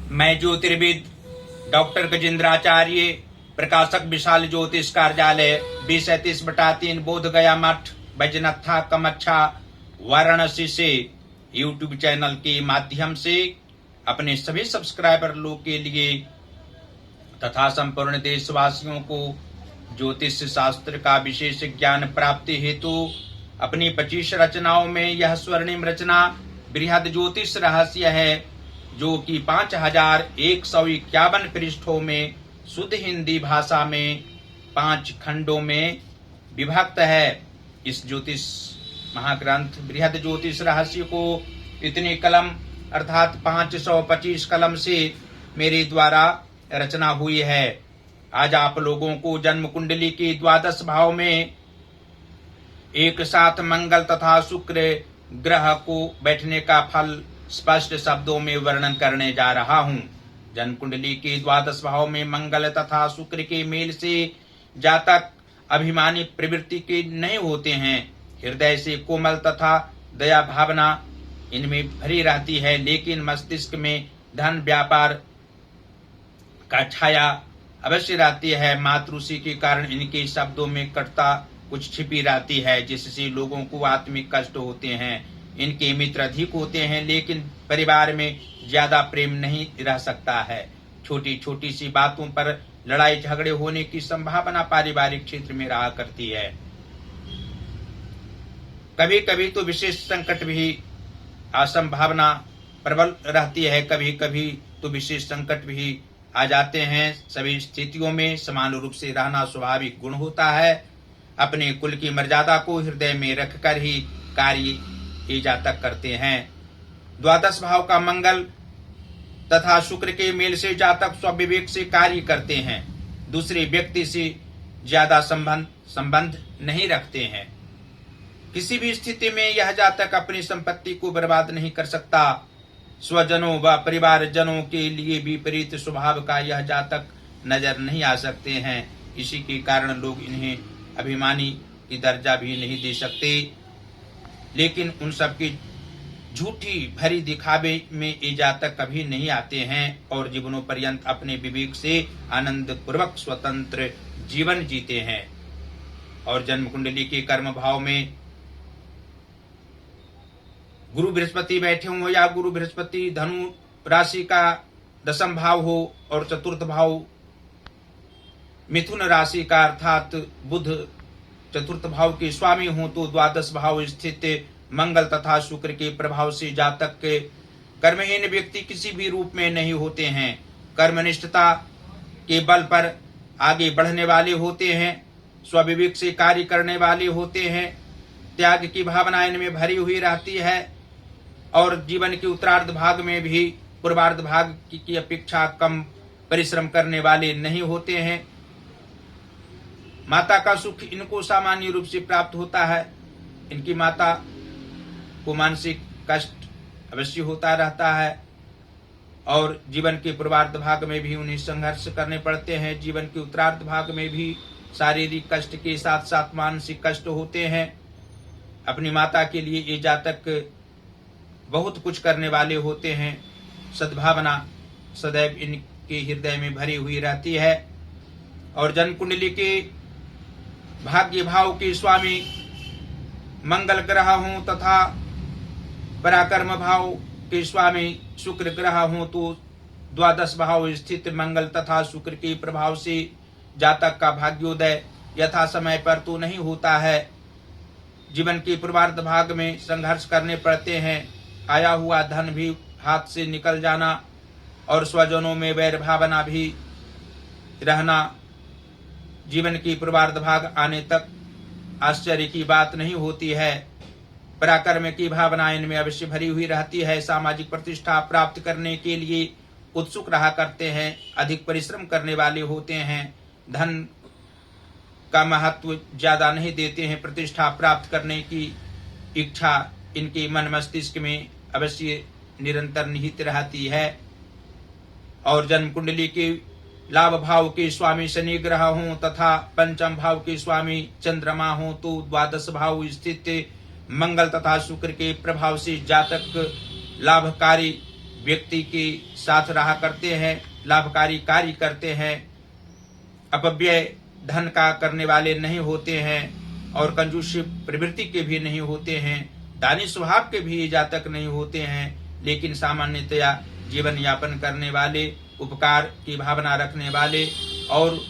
मैं ज्योतिर्विद डॉक्टर गजेंद्राचार्य, प्रकाशक विशाल ज्योतिष कार्यालय 2037/3 बोध गया मठ, बैजनाथा कमच्छा, वाराणसी से यूट्यूब चैनल के माध्यम से अपने सभी सब्सक्राइबर लोग के लिए तथा संपूर्ण देशवासियों को ज्योतिष शास्त्र का विशेष ज्ञान प्राप्ति हेतु अपनी 25 रचनाओं में यह स्वर्णिम रचना बृहद ज्योतिष रहस्य है, जो कि 5151 पृष्ठों में शुद्ध हिंदी भाषा में 5 खंडों में विभक्त है। इस ज्योतिष महाग्रंथ बृहद ज्योतिष रहस्य को इतने कलम अर्थात 525 कलम से मेरे द्वारा रचना हुई है। आज आप लोगों को जन्म कुंडली के 12 भाव में एक साथ मंगल तथा शुक्र ग्रह को बैठने का फल स्पष्ट शब्दों में वर्णन करने जा रहा हूं। जन्म कुंडली के 12 भाव में मंगल तथा शुक्र के मेल से जातक अभिमानी प्रवृत्ति के नहीं होते हैं। हृदय से कोमल तथा दया भावना इनमें भरी रहती है, लेकिन मस्तिष्क में धन व्यापार का छाया अवश्य रहती है। मातृषि के कारण इनके शब्दों में कटुता कुछ छिपी रहती है, जिससे लोगों को आत्मिक कष्ट होते हैं। इनके मित्र अधिक होते हैं, लेकिन परिवार में ज्यादा प्रेम नहीं रह सकता है। छोटी छोटी सी बातों पर लड़ाई झगड़े होने की संभावना पारिवारिक क्षेत्र में रहा करती है। कभी कभी तो विशेष संकट भी असंभावना प्रबल रहती है, कभी कभी तो विशेष संकट भी आ जाते हैं। सभी स्थितियों में समान रूप से रहना स्वाभाविक गुण होता है। अपने कुल की मर्यादा को हृदय में रखकर ही कार्य ये जातक करते हैं। 12 भाव का मंगल तथा शुक्र के मेल से जातक स्वविवेक से कार्य करते हैं, दूसरे व्यक्ति से ज्यादा संबंध नहीं रखते हैं। किसी भी स्थिति में यह जातक अपनी संपत्ति को बर्बाद नहीं कर सकता। स्वजनों व परिवारजनों के लिए विपरीत स्वभाव का यह जातक नजर नहीं आ सकते हैं। इसी के कारण लोग इन्हें अभिमानी की दर्जा भी नहीं दे सकते, लेकिन उन सबकी झूठी भरी दिखावे में ये जातक कभी नहीं आते हैं और जीवनों पर्यंत अपने विवेक से आनंद पूर्वक स्वतंत्र जीवन जीते हैं। और जन्म कुंडली के कर्म भाव में गुरु बृहस्पति बैठे हो या गुरु बृहस्पति धनु राशि का 10th भाव हो और 4th भाव मिथुन राशि का अर्थात बुध 4th भाव के स्वामी हो, तो 12 भाव स्थित मंगल तथा शुक्र के प्रभाव से जातक के कर्महीन व्यक्ति किसी भी रूप में नहीं होते हैं। कर्मनिष्ठता के बल पर आगे बढ़ने वाले होते हैं, स्वविवेक से कार्य करने वाले होते हैं, त्याग की भावना इनमें भरी हुई रहती है और जीवन के उत्तरार्ध भाग में भी पूर्वार्ध भाग की अपेक्षा कम परिश्रम करने वाले नहीं होते हैं। माता का सुख इनको सामान्य रूप से प्राप्त होता है। इनकी माता को मानसिक कष्ट अवश्य होता रहता है और जीवन के पूर्वार्ध भाग में भी उन्हें संघर्ष करने पड़ते हैं। जीवन के उत्तरार्ध भाग में भी शारीरिक कष्ट के साथ साथ मानसिक कष्ट होते हैं। अपनी माता के लिए ये जातक बहुत कुछ करने वाले होते हैं। सद्भावना सदैव इनके हृदय में भरी हुई रहती है। और जन्म कुंडली के भाग्य भाव के स्वामी मंगल ग्रह हों तथा पराक्रम भाव के स्वामी शुक्र ग्रह हों, तो 12 भाव स्थित मंगल तथा शुक्र के प्रभाव से जातक का भाग्योदय यथा समय पर तो नहीं होता है। जीवन के पूर्वार्ध भाग में संघर्ष करने पड़ते हैं। आया हुआ धन भी हाथ से निकल जाना और स्वजनों में वैर भावना भी रहना जीवन की पूर्वार्ध भाग आने तक आश्चर्य की बात नहीं होती है। पराक्रम की भावना इनमें अवश्य भरी हुई रहती है। सामाजिक प्रतिष्ठा प्राप्त करने के लिए उत्सुक रहा करते हैं, अधिक परिश्रम करने वाले होते हैं, धन का महत्व ज्यादा नहीं देते हैं। प्रतिष्ठा प्राप्त करने की इच्छा इनके मन मस्तिष्क में अवश्य निरंतर निहित रहती है। और जन्म कुंडली के लाभ भाव के स्वामी शनि ग्रह हों तथा पंचम भाव के स्वामी चंद्रमा हों, तो 12 भाव स्थित मंगल तथा शुक्र के प्रभाव से जातक लाभकारी व्यक्ति के साथ रहा करते हैं, लाभकारी कार्य करते हैं, अपव्यय धन का करने वाले नहीं होते हैं और कंजूसी प्रवृत्ति के भी नहीं होते हैं, दानी स्वभाव के भी जातक नहीं होते हैं, लेकिन सामान्यतया जीवन यापन करने वाले, उपकार की भावना रखने वाले और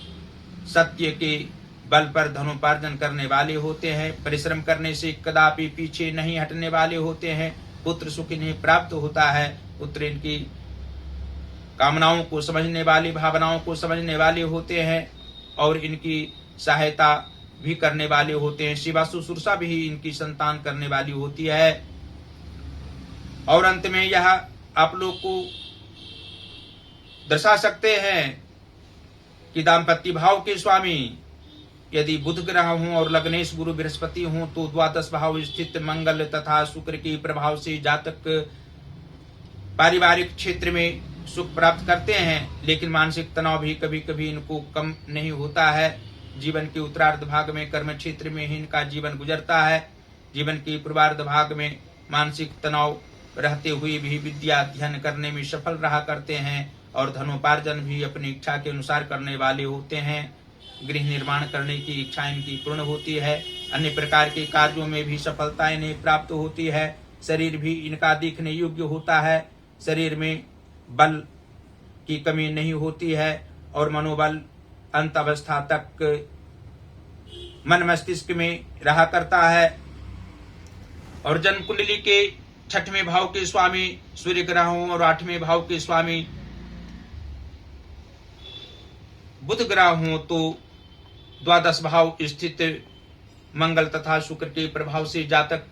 सत्य के बल पर धनोपार्जन करने वाले होते हैं, परिश्रम करने से कदापि पीछे नहीं हटने वाले होते हैं। पुत्र सुख इन्हें प्राप्त होता है, पुत्र इनकी कामनाओं को समझने वाले, भावनाओं को समझने वाले होते हैं और इनकी सहायता भी करने वाले होते हैं, सेवा शुश्रूषा भी इनकी संतान करने वाली होती है। और अंत में यह आप लोग को दर्शा सकते हैं कि दाम्पत्य भाव के स्वामी यदि बुध ग्रह हों और लग्नेश गुरु बृहस्पति हों तो द्वादश भाव स्थित मंगल तथा शुक्र के प्रभाव से जातक पारिवारिक क्षेत्र में सुख प्राप्त करते हैं, लेकिन मानसिक तनाव भी कभी कभी इनको कम नहीं होता है। जीवन के उत्तरार्ध भाग में कर्म क्षेत्र में ही इनका जीवन गुजरता है। जीवन के पूर्वार्ध भाग में मानसिक तनाव रहते हुए भी विद्या अध्ययन करने में सफल रहा करते हैं और धनोपार्जन भी अपनी इच्छा के अनुसार करने वाले होते हैं। गृह निर्माण करने की इच्छा इनकी पूर्ण होती है। अन्य प्रकार के कार्यों में भी सफलता इन्हें प्राप्त होती है। शरीर भी इनका देखने योग्य होता है। शरीर में बल की कमी नहीं होती है और मनोबल अंत अवस्था तक मन मस्तिष्क में रहा करता है। और जन्म कुंडली के 6वें भाव के स्वामी सूर्य ग्रह हों और 8वें भाव के स्वामी बुध ग्रह हों तो द्वादश भाव स्थित मंगल तथा शुक्र के प्रभाव से जातक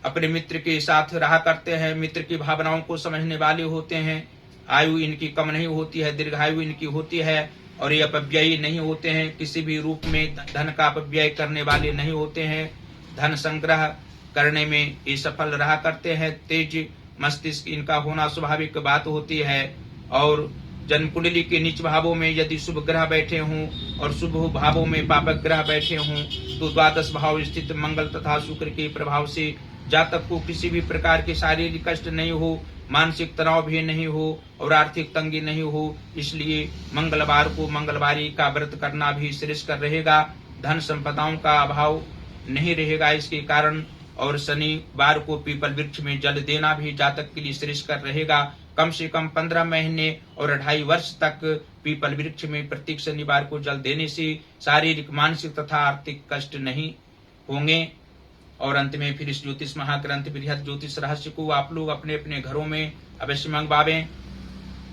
अपने मित्र के साथ रहा करते हैं। मित्र की भावनाओं को समझने वाले होते हैं। आयु इनकी कम नहीं होती है, दीर्घायु इनकी होती है और ये अपव्ययी नहीं होते हैं। किसी भी रूप में धन का अपव्यय करने वाले नहीं होते हैं। धन संग्रह करने में ये सफल रहा करते हैं। तेज मस्तिष्क इनका होना स्वाभाविक बात होती है। और जन्म कुंडली के नीच भावों में यदि शुभ ग्रह बैठे हों और शुभ भावों में पापक ग्रह बैठे हों तो द्वादश भाव स्थित मंगल तथा शुक्र के प्रभाव से जातक को किसी भी प्रकार के शारीरिक कष्ट नहीं हो, मानसिक तनाव भी नहीं हो और आर्थिक तंगी नहीं हो। इसलिए मंगलवार को मंगलवारी का व्रत करना भी श्रेष्ठ रहेगा। धन संपदाओं का अभाव नहीं रहेगा इसके कारण। और शनिवार को पीपल वृक्ष में जल देना भी जातक के लिए श्रेष्ठ रहेगा। कम से कम 15 महीने और 2.5 वर्ष तक पीपल वृक्ष में प्रत्येक शनिवार को जल देने से शारीरिक, मानसिक तथा आर्थिक कष्ट नहीं होंगे। और अंत में फिर इस ज्योतिष महाग्रंथ बृहद ज्योतिष रहस्य को आप लोग अपने अपने घरों में अवश्य मंगवावें।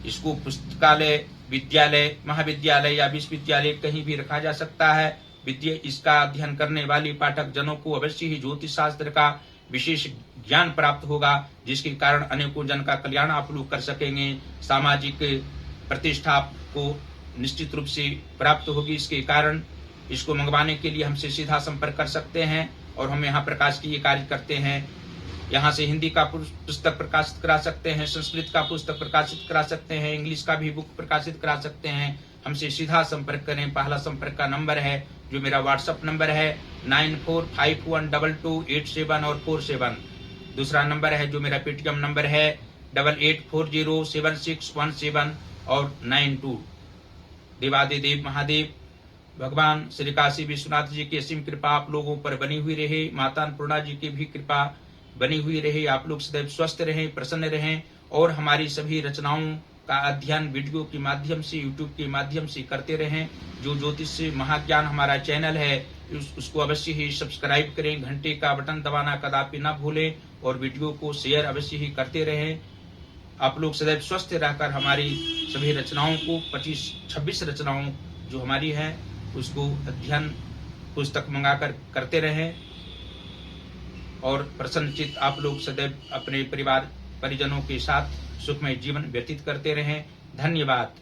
इसको पुस्तकालय, विद्यालय, महाविद्यालय या विश्वविद्यालय कहीं भी रखा जा सकता है। इसका अध्ययन करने वाले पाठक जनों को अवश्य ही ज्योतिष शास्त्र का विशेष ज्ञान प्राप्त होगा, जिसके कारण अनेकों जन का कल्याण आप लोग कर सकेंगे। सामाजिक प्रतिष्ठा को निश्चित रूप से प्राप्त होगी। इसके कारण इसको मंगवाने के लिए हमसे सीधा संपर्क कर सकते हैं और हम यहाँ प्रकाश की ये कार्य करते हैं। यहाँ से हिंदी का पुस्तक प्रकाशित करा सकते हैं, संस्कृत का पुस्तक प्रकाशित करा सकते हैं, इंग्लिश का भी बुक प्रकाशित करा सकते हैं। हमसे सीधा संपर्क करें। पहला संपर्क का नंबर है जो मेरा व्हाट्सएप नंबर है 94512287 और 47। दूसरा नंबर है जो मेरा पेटीएम नंबर है 88407617 और 92। देवादिदेव महादेव भगवान श्री काशी विश्वनाथ जी की असीम कृपा आप लोगों पर बनी हुई रहे। माता अन्नपूर्णा जी की भी कृपा बनी हुई रहे। आप लोग सदैव स्वस्थ रहें, प्रसन्न रहें और हमारी सभी रचनाओं का अध्ययन वीडियो के माध्यम से, यूट्यूब के माध्यम से करते रहें। जो ज्योतिष महाज्ञान हमारा चैनल है उसको अवश्य ही सब्सक्राइब करें, घंटे का बटन दबाना कदापि न भूलें और वीडियो को शेयर अवश्य ही करते रहें। आप लोग सदैव स्वस्थ रहकर हमारी सभी रचनाओं को 25-26 रचनाओं जो हमारी हैं उसको अध्ययन पुस्तक मंगाकर करते रहें और प्रसन्नचित आप लोग सदैव अपने परिवार परिजनों के साथ सुखमय जीवन व्यतीत करते रहें। धन्यवाद।